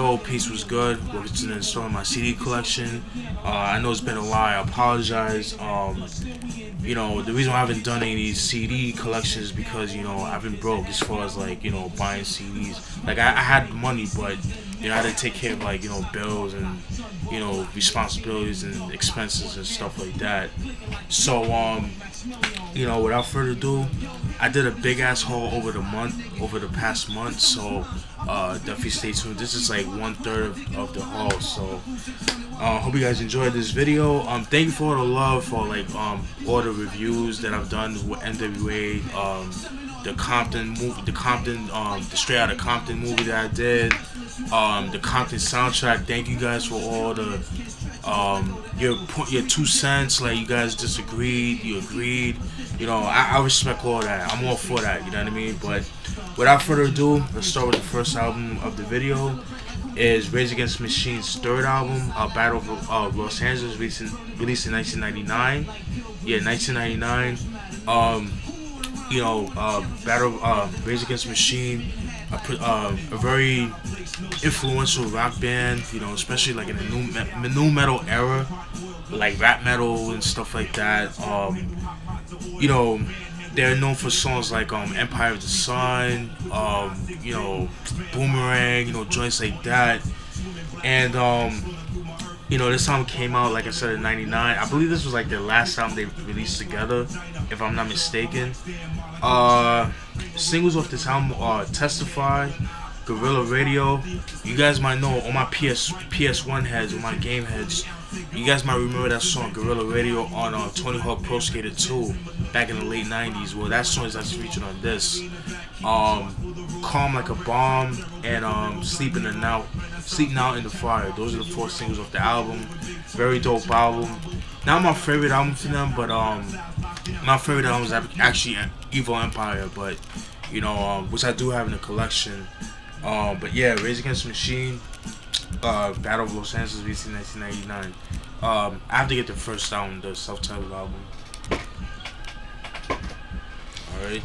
yo, peace was good. Welcome to installing my CD collection. I know it's been a while. I apologize. You know, the reason why I haven't done any of these CD collections is because, you know, I've been broke as far as, like, you know, buying CDs. Like, I had money, but, you know, I had to take care of, like, you know, bills and, you know, responsibilities and expenses and stuff like that. So, you know, without further ado, I did a big ass haul over the past month. So, definitely stay tuned. This is like 1/3 of the haul. So, hope you guys enjoyed this video. Thank you for all the love for like all the reviews that I've done with NWA, the Compton movie, the Straight Outta Compton movie that I did, the Compton soundtrack. Thank you guys for all the your 2 cents. Like, you guys disagreed, you agreed. You know, I respect all that. I'm all for that. You know what I mean? But without further ado, let's start with the first album of the video. Is Rage Against the Machine's third album, Battle of Los Angeles, released in 1999. Yeah, 1999. You know, Rage Against the Machine, a very influential rock band. You know, especially like in the new metal era, like rap metal and stuff like that. You know, they're known for songs like Empire of the Sun, you know, Boomerang, you know, joints like that. And you know, this album came out, like I said, in '99. I believe this was like their last album they released together, if I'm not mistaken. Singles off this album are Testify, Guerrilla Radio. You guys might know, on my PS1 heads, on my game heads, you guys might remember that song Guerrilla Radio on Tony Hawk Pro Skater 2 back in the late 90s. Well, that song is actually featured on this. Calm Like a Bomb and Sleeping Out in the Fire. Those are the 4 singles off the album. Very dope album. Not my favorite album for them, but my favorite album is actually Evil Empire, but you know, which I do have in the collection. But yeah, Rage Against the Machine, Battle of Los Angeles, released in 1999. I have to get the first album, the self-titled album. Alright.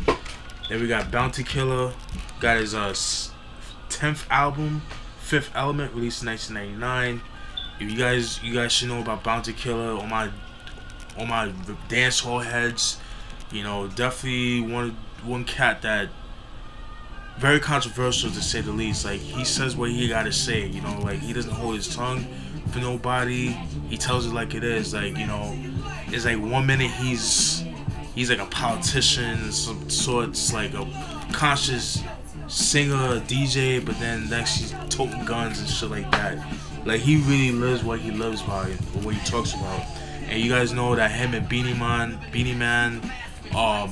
Then we got Bounty Killer, got his 10th album, Fifth Element, released in 1999. If you guys should know about Bounty Killer, on my dance hall heads. You know, definitely one cat that very controversial, to say the least. Like, he says what he gotta say, you know, like, he doesn't hold his tongue for nobody. He tells it like it is. Like, you know, it's like 1 minute he's like a politician, some sorts, like a conscious singer, a DJ, but then next he's toting guns and shit like that. Like, he really lives what he lives by, or what he talks about. And you guys know that him and Beenie Man,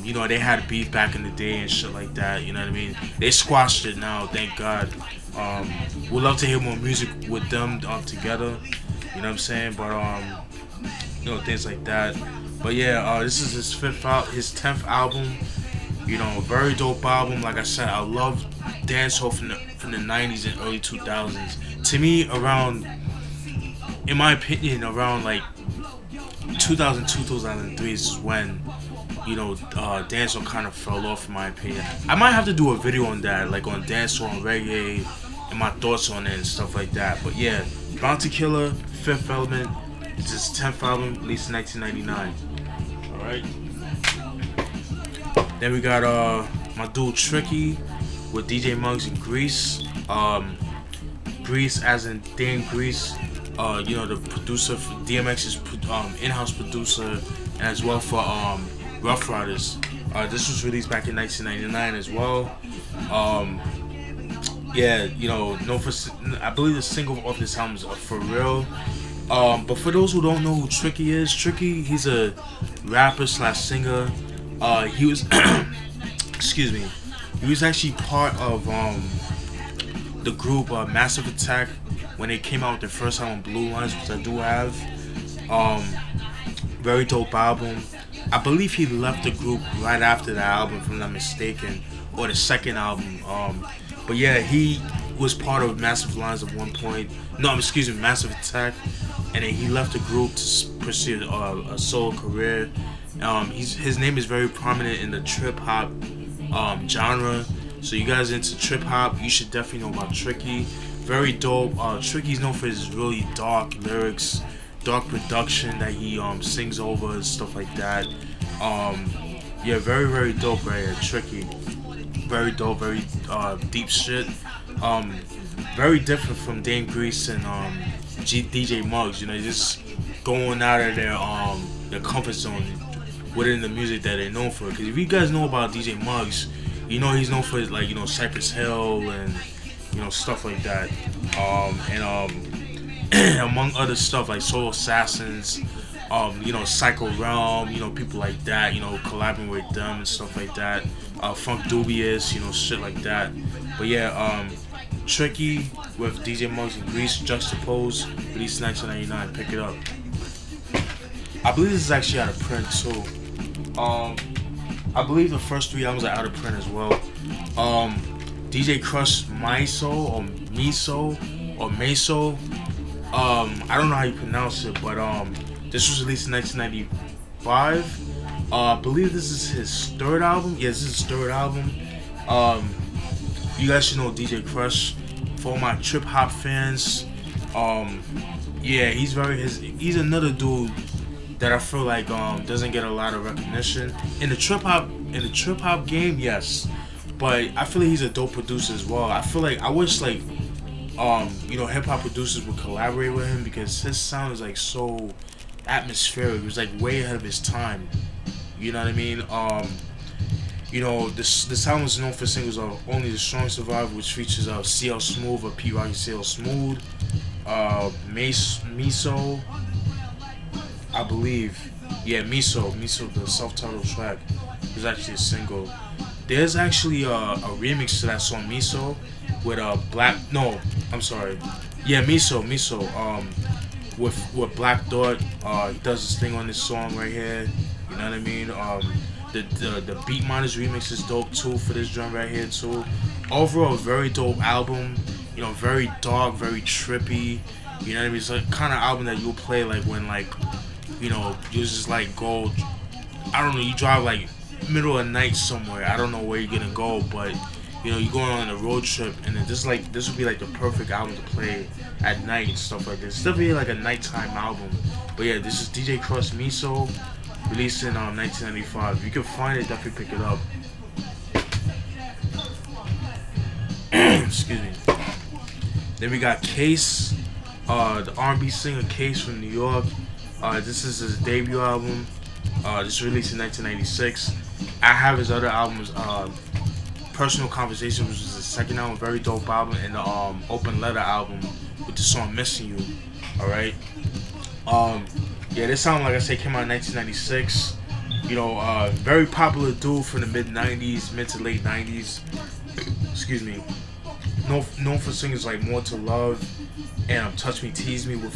you know, they had beef back in the day and shit like that, you know what I mean? They squashed it now, thank God. We'd love to hear more music with them together, you know what I'm saying? But, you know, things like that. But yeah, this is his 10th album. You know, very dope album. Like I said, I love dancehall from the 90s and early 2000s. To me, around, in my opinion, around like 2002, 2003 is when, you know, dancehall kind of fell off, in my opinion. I might have to do a video on that, like on dancehall and reggae, and my thoughts on it and stuff like that. But yeah, Bounty Killer, Fifth Element, it's his 10th album, released in 1999. Alright. Then we got my dude Tricky with DJ Muggs and Grease. Grease as in Dan Grease. You know, the producer for DMX's in-house producer, and as well for Rough Riders. This was released back in 1999 as well. Yeah, you know, I believe the single off this album is For Real. But for those who don't know who Tricky is, he's a rapper / singer. He was, excuse me, he was actually part of the group Massive Attack when they came out with their first album, Blue Lines, which I do have. Very dope album. I believe he left the group right after that album, if I'm not mistaken, or the second album. But yeah, he was part of Massive Lines at one point. No, excuse me, Massive Attack, and then he left the group to pursue a solo career. His name is very prominent in the trip hop genre. So you guys into trip hop, you should definitely know about Tricky. Very dope. Tricky's known for his really dark lyrics, dark production that he sings over and stuff like that. Yeah, very dope right here. Tricky, very dope, very deep shit. Very different from Dame Grease and DJ Muggs. You know, just going out of their comfort zone within the music that they're known for. Because if you guys know about DJ Muggs, you know he's known for like, you know, Cypress Hill and, you know, stuff like that. Among other stuff like Soul Assassins, you know, Psycho Realm, you know, people like that, you know, collabing with them and stuff like that. Funk Dubious, you know, shit like that. But yeah, Tricky with DJ Muggs and Grease, Juxtapose, released 1999. Pick it up. I believe this is actually out of print too. I believe the first 3 albums are out of print as well. DJ Krush Meiso or Meiso or Meiso. I don't know how you pronounce it, but this was released in 1995. I believe this is his 3rd album. Yeah, this is his 3rd album. You guys should know DJ Krush. For all my trip hop fans, yeah, he's another dude that I feel like doesn't get a lot of recognition in the trip hop game. Yes, but I feel like he's a dope producer as well. I feel like I wish like you know, hip hop producers would collaborate with him because his sound is like so atmospheric. It was like way ahead of his time. You know what I mean? You know, this album is known for singles of Only the Strong Survive, which features CL Smooth or P Rocky CL Smooth, Meiso, I believe. Yeah, Meiso, the self-titled track is actually a single. There's actually a remix to that song Meiso with Meiso with Black Dot. He does this thing on this song right here. You know what I mean? The Beat Miners remix is dope too for this drum right here too. Overall, very dope album. You know, very dark, very trippy. You know what I mean? It's like kind of album that you'll play like when like, you know, you just like go, I don't know, you drive like middle of the night somewhere. I don't know where you're gonna go, but you know, you're going on a road trip, and then this would be like the perfect album to play at night and stuff like this. It's definitely like a nighttime album. But yeah, this is DJ Krush Meiso, released in 1995. If you can find it, definitely pick it up. Excuse me. Then we got Case, the R&B singer Case from New York. This is his debut album. This was released in 1996. I have his other albums, Personal Conversation, which was his 2nd album, very dope album, and the Open Letter album with the song Missing You. Alright. Yeah, this album, like I said, came out in 1996. You know, very popular dude from the mid to late 90s. Excuse me. Known for singers like More to Love and Touch Me, Tease Me with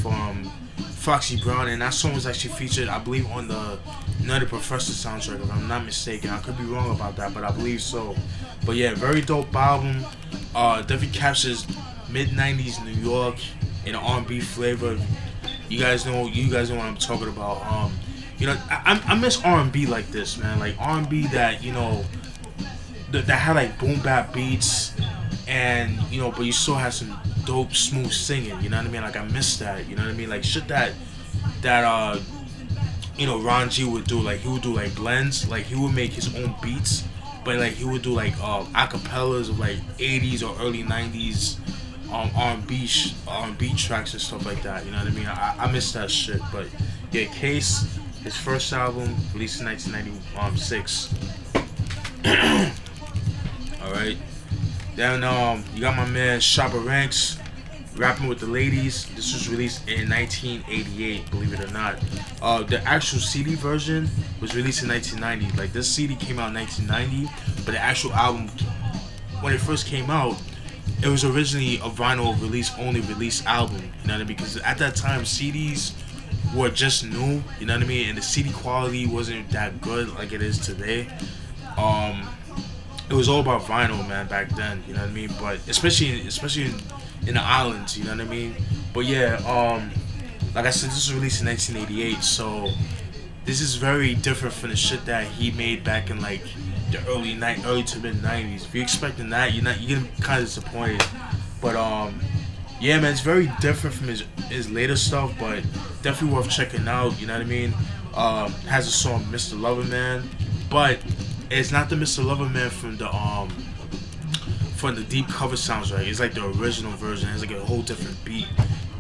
Foxy Brown, and that song was actually featured, I believe, on the Nutty Professor soundtrack, if I'm not mistaken. I could be wrong about that, but I believe so. But yeah, very dope album. Definitely captures mid-90s New York in an R&B flavor. You guys know what I'm talking about. You know, I miss R&B like this, man. Like R&B that, you know, that had like boom bap beats, and you know, but you still had some dope smooth singing. You know what I mean? Like I miss that. You know what I mean? Like shit that you know, Ron G would do. Like he would do like blends. Like he would make his own beats, but like he would do like acapellas of like 80s or early 90s R&B tracks and stuff like that. You know what I mean? I miss that shit. But yeah, Case, his first album, released in 1996. Alright. Then you got my man Shabba Ranks, Rapping with the Ladies. This was released in 1988, believe it or not. The actual CD version was released in 1990. Like this CD came out in 1990, but the actual album, when it first came out, it was originally a vinyl release album. You know what I mean? Because at that time CDs were just new. You know what I mean? And the CD quality wasn't that good like it is today. It was all about vinyl, man, back then. You know what I mean? But especially in the islands. You know what I mean? But yeah, like I said, this was released in 1988, so this is very different from the shit that he made back in like the early to mid '90s. If you're expecting that, you're gonna be kind of disappointed. But yeah, man, it's very different from his later stuff, but definitely worth checking out. You know what I mean? Has a song "Mr. Loverman," but it's not the Mr. Loverman from the Deep cover sounds, right? It's like the original version. It's like a whole different beat.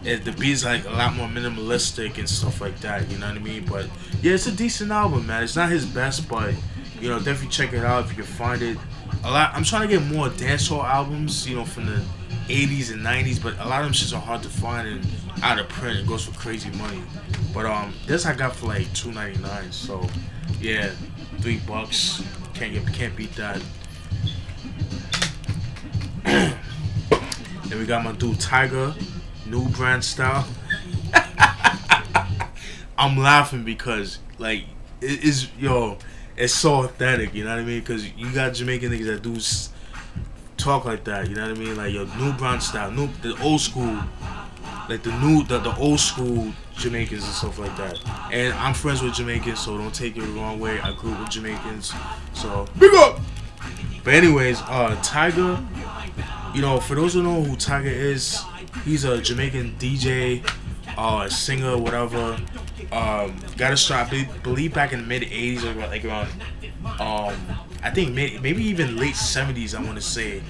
The beat's like a lot more minimalistic and stuff like that. You know what I mean? But yeah, it's a decent album, man. It's not his best, but you know, definitely check it out if you can find it. I'm trying to get more dancehall albums, you know, from the 80s and 90s, but a lot of them shits are hard to find and out of print. It goes for crazy money. But this I got for like $2.99. So yeah, $3. Can't beat that. Then we got my dude Tiger, new brand style. I'm laughing because like it's so authentic. You know what I mean? Because you got Jamaican niggas that do talk like that, you know what I mean? Like, yo, new brand style, the old school, like the old school Jamaicans and stuff like that. And I'm friends with Jamaicans, so don't take it the wrong way. I grew up with Jamaicans, so big up. But anyways, Tiger, you know, for those who know who Tiger is, he's a Jamaican DJ, singer, whatever. Got a start, I believe, back in the mid '80s, or like around I think maybe even late '70s, I want to say.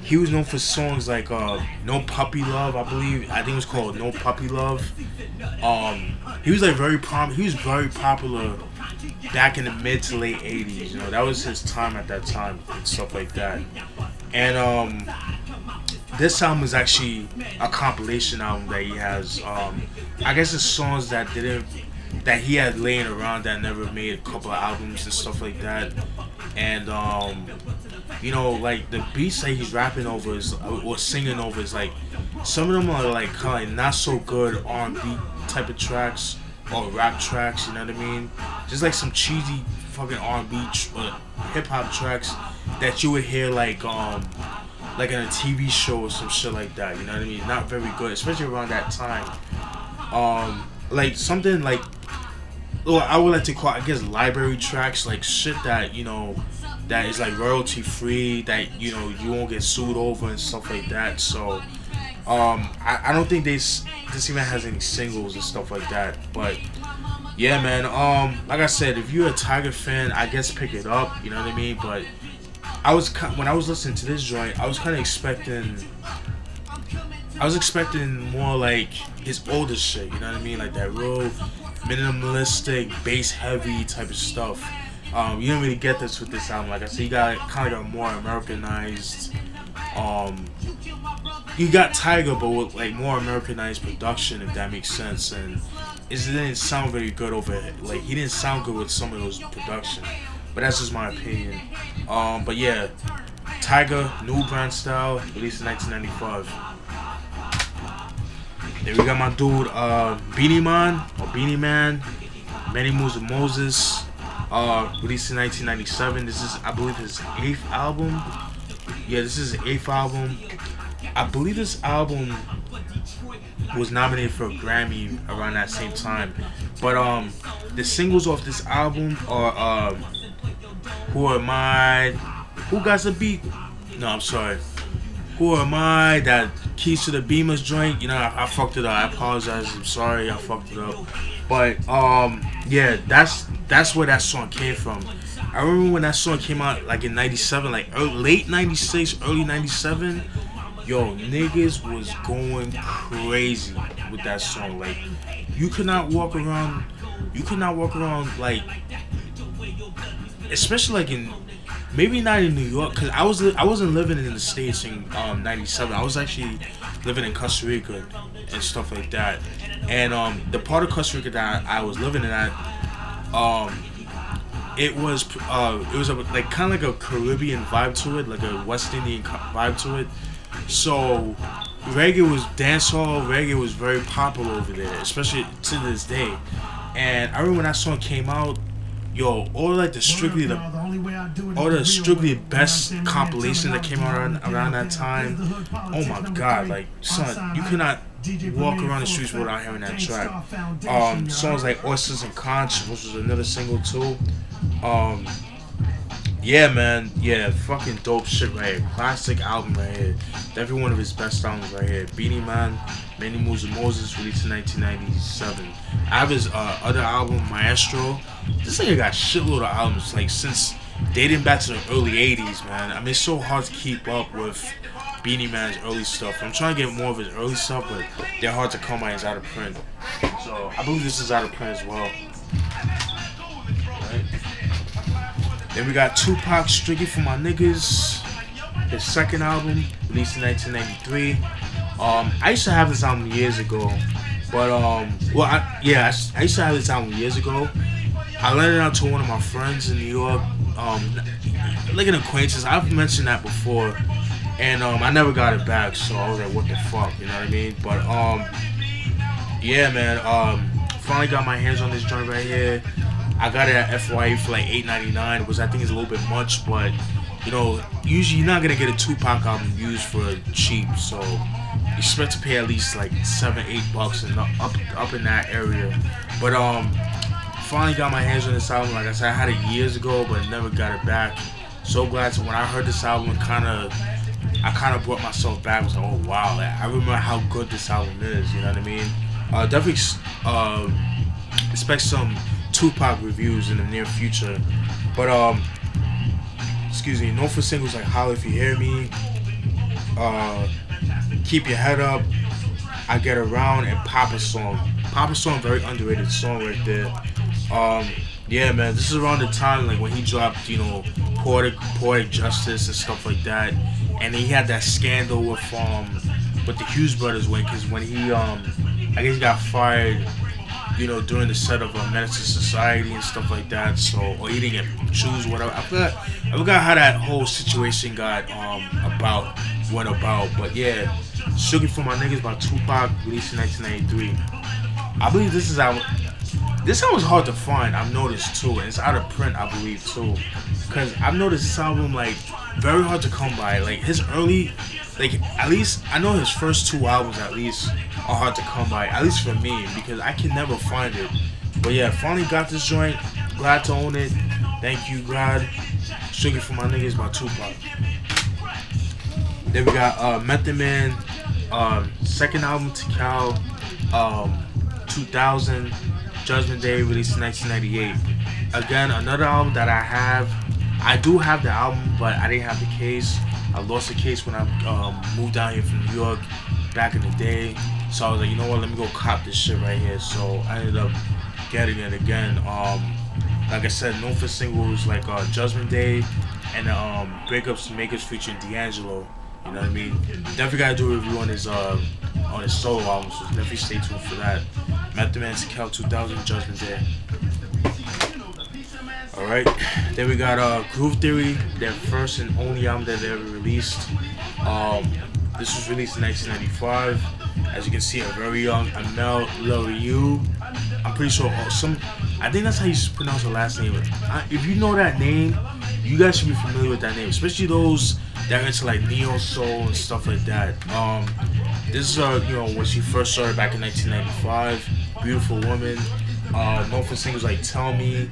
He was known for songs like "No Puppy Love," I believe. I think it was called "No Puppy Love." He was like very popular back in the mid to late '80s. You know, that was his time at that time and stuff like that. And this album is actually a compilation album that he has. I guess it's songs that he had laying around that never made a couple of albums and stuff like that. And you know, like the beats that he's rapping over or singing over is like, some of them are like kind of not so good R&B type of tracks or rap tracks, you know what I mean? Just like some cheesy fucking R&B hip hop tracks that you would hear like in a TV show or some shit like that, you know what I mean? Not very good, especially around that time. Like something like, or I would like to call, I guess, library tracks, like shit that, you know, that is like royalty free, that, you know, you won't get sued over and stuff like that. So I don't think this even has any singles and stuff like that. But yeah, man, like I said, if you're a Tiger fan, I guess pick it up, you know what I mean? But when I was listening to this joint, I was kind of expecting more like his older shit, you know what I mean? Like that real minimalistic, bass heavy type of stuff. You didn't really get this with this album. Like I said, you got kind of got more Americanized. You got Tiger, but with like more Americanized production, if that makes sense. And it didn't sound very good over it. Like he didn't sound good with some of those production. But that's just my opinion. But yeah, Tiger, new brand style, released in 1995. Then we got my dude Beenie Man, Many Moves with Moses, released in 1997. This is, I believe, his 8th album. Yeah, this is his 8th album. I believe this album was nominated for a Grammy around that same time. But the singles off this album are Who Am I? Who Got the Beat? No, I'm sorry. Who Am I? That Keys to the Beamer's joint. You know, I fucked it up. I apologize. I'm sorry. I fucked it up. But yeah, that's where that song came from. I remember when that song came out, like in '97, like late '96, early '97. Yo, niggas was going crazy with that song. Like, you could not walk around like, especially like in, maybe not in New York, cause I wasn't living in the States in '97. I was actually living in Costa Rica and stuff like that. And the part of Costa Rica that I was living in at, it was like kind of like a Caribbean vibe to it, like a West Indian vibe to it. So reggae was very popular over there, especially to this day. And I remember when that song came out, yo, all like the strictly best compilation that came out around that time. Oh my god, like son, you cannot walk around the streets without hearing that track. Songs like Oysters and Conch, which was another single too. Yeah, man, yeah, fucking dope shit right here. Classic album right here. Definitely one of his best albums right here. Beenie Man, Many Moves of Moses, released in 1997. I have his other album, Maestro. This nigga got shitload of albums, like since dating back to the early 80s, man. I mean, it's so hard to keep up with Beenie Man's early stuff. I'm trying to get more of his early stuff, but they're hard to come by. It's out of print. So I believe this is out of print as well. Right. Then we got Tupac, Strictly for My Niggaz, his second album, released in 1993. I used to have this album years ago, but I used to have this album years ago. I lent it out to one of my friends in New York, like an acquaintance. I've mentioned that before, and I never got it back, so I was like, what the fuck, you know what I mean? But yeah, man, finally got my hands on this joint right here. I got it at FYE for like $8.99, which I think is a little bit much, but you know, usually you're not gonna get a Tupac album used for cheap, so you expect to pay at least like $7-8 and up in that area. But finally got my hands on this album. Like I said, I had it years ago, but never got it back. So glad. So when I heard this album, I kind of brought myself back. I was like, oh wow, I remember how good this album is. You know what I mean? Definitely expect some Tupac reviews in the near future. But excuse me, known for singles like Holla If You Hear Me, Keep Your Head Up, I Get Around, and Papa Song. Papa Song, very underrated song right there. Yeah, man, this is around the time like when he dropped, you know, Poetic Justice and stuff like that, and he had that scandal with the Hughes brothers when he I guess he got fired, you know, during the set of Menace to Society and stuff like that. So, or he didn't get choose, whatever. I forgot how that whole situation got went about. But yeah, Sugar for My Niggaz by Tupac, released in 1993. I believe this album was hard to find. I've noticed too, and it's out of print, I believe too, because I've noticed this album like very hard to come by. Like his early, like at least I know his first two albums at least are hard to come by, at least for me, because I can never find it. But yeah, finally got this joint. Glad to own it. Thank you, God. Sugar for My Niggaz by Tupac. Then we got Method Man, second album, Tical, 2000, Judgement Day, released in 1998. Again, another album that I have. I do have the album, but I didn't have the case. I lost the case when I moved down here from New York back in the day. So I was like, you know what, let me go cop this shit right here. So I ended up getting it again. Like I said, known for singles like Judgment Day and Breakups to Makers featuring D'Angelo. You know what I mean? Definitely gotta do a review on his solo album, so definitely stay tuned for that. Method Man, Tical, 2000, Judgment Day. Alright, then we got Groove Theory, their first and only album that they ever released. This was released in 1995. As you can see, a very young Amel Lariou. I'm pretty sure I think that's how you pronounce her last name. If you know that name, you guys should be familiar with that name, especially those that are into like neo soul and stuff like that. This is you know, when she first started back in 1995. Beautiful woman. Known for singles like Tell Me.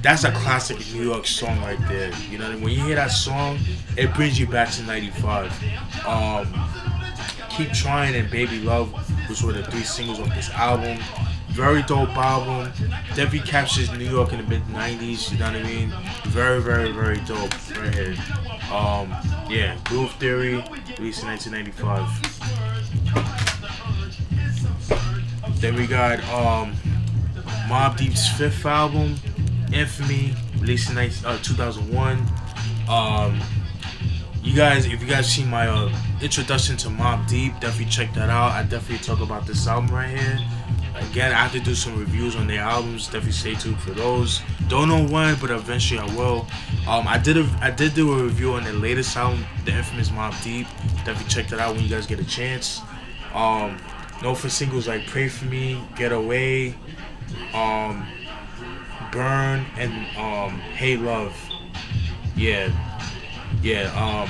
That's a classic New York song right there. You know what I mean? When you hear that song, it brings you back to 95. Keep Trying and Baby Love, which were the three singles of this album. Very dope album. Definitely captures New York in the mid-90s, you know what I mean? Very, very, very dope right here. Yeah, Groove Theory, released in 1995. Then we got Mobb Deep's fifth album, Infamy, released in 2001. If you guys seen my introduction to Mobb Deep, definitely check that out. I definitely talk about this album right here. Again, I have to do some reviews on their albums. Definitely stay tuned for those. Don't know when, but eventually I will. I did do a review on their latest album, the infamous Mobb Deep. Definitely check that out when you guys get a chance. Known for singles like Pray For Me, Get Away, Burn, and Hey Love. Yeah, yeah.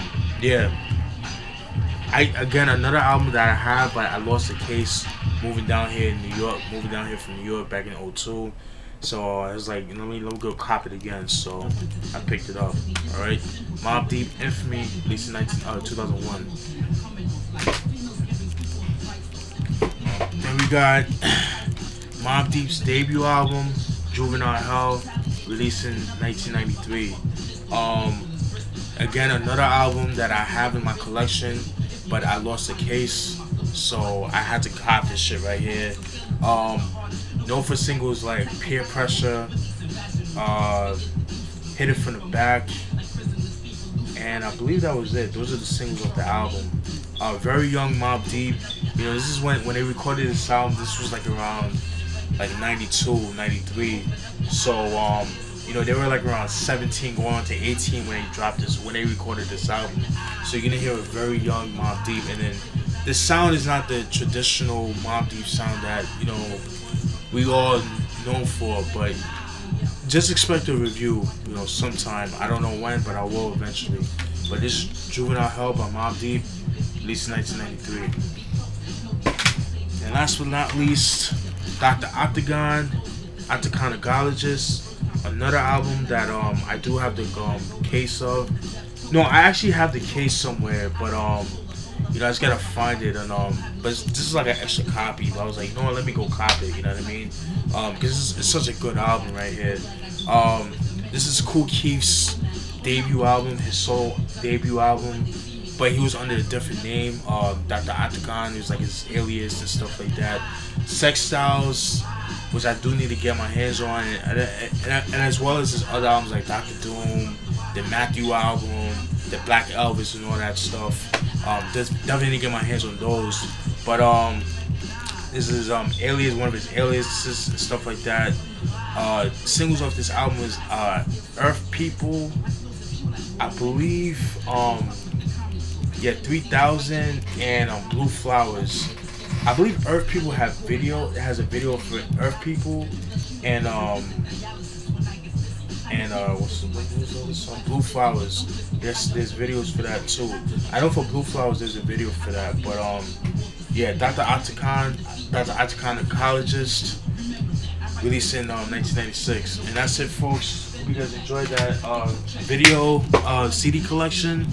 Again, another album that I have, but I lost the case moving down here in New York, moving down here from New York back in '02. So I was like, let me go cop it again. So I picked it up. All right, Mobb Deep Infamy, released in 2001. Then we got Mobb Deep's debut album, Juvenile Hell, released in 1993. Again, another album that I have in my collection, but I lost the case, so I had to cop this shit right here. Known for singles like Peer Pressure, Hit It From The Back, and I believe that was it. Those are the singles of the album. Very young Mobb Deep. You know, this is when they recorded this album. This was like around like 92, 93. So you know, they were like around 17 going on to 18 when they recorded this album. So you're gonna hear a very young Mobb Deep, and then the sound is not the traditional Mobb Deep sound that, you know, we all known for, but just expect a review, you know, sometime. I don't know when, but I will eventually. But this is Juvenile Hell by Mobb Deep, released in 1993. And last but not least, Dr. Octagonecologyst. Another album that I do have the case of. No, I actually have the case somewhere, but you know, I just gotta find it. And but this is like an extra copy. But I was like, you know what, let me go cop it. You know what I mean? Because it's such a good album right here. This is Kool Keith's debut album, his solo debut album, but he was under a different name. Dr. Octagon, it was like his alias and stuff like that. Sex Styles, which I do need to get my hands on, and as well as his other albums like Dr. Doom, the Matthew album, the Black Elvis, and all that stuff. Definitely need to get my hands on those. But this is alias, one of his aliases and stuff like that. Singles off this album is Earth People, I believe, 3000, and Blue Flowers. I believe Earth People has a video for Earth People, and what's the other song? Blue Flowers. There's videos for that too. I know for Blue Flowers there's a video for that, but yeah, Dr. Octagonecologyst, released in 1996. And that's it, folks. Hope you guys enjoyed that video CD collection.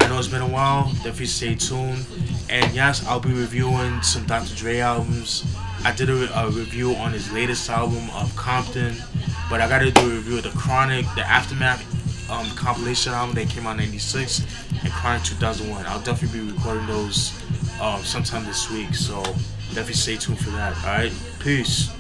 I know it's been a while. Definitely stay tuned. And yes, I'll be reviewing some Dr. Dre albums. I did a review on his latest album of Compton, but I gotta do a review of the Chronic, the Aftermath compilation album that came out in '96, and Chronic 2001. I'll definitely be recording those sometime this week, so definitely stay tuned for that. Alright, peace.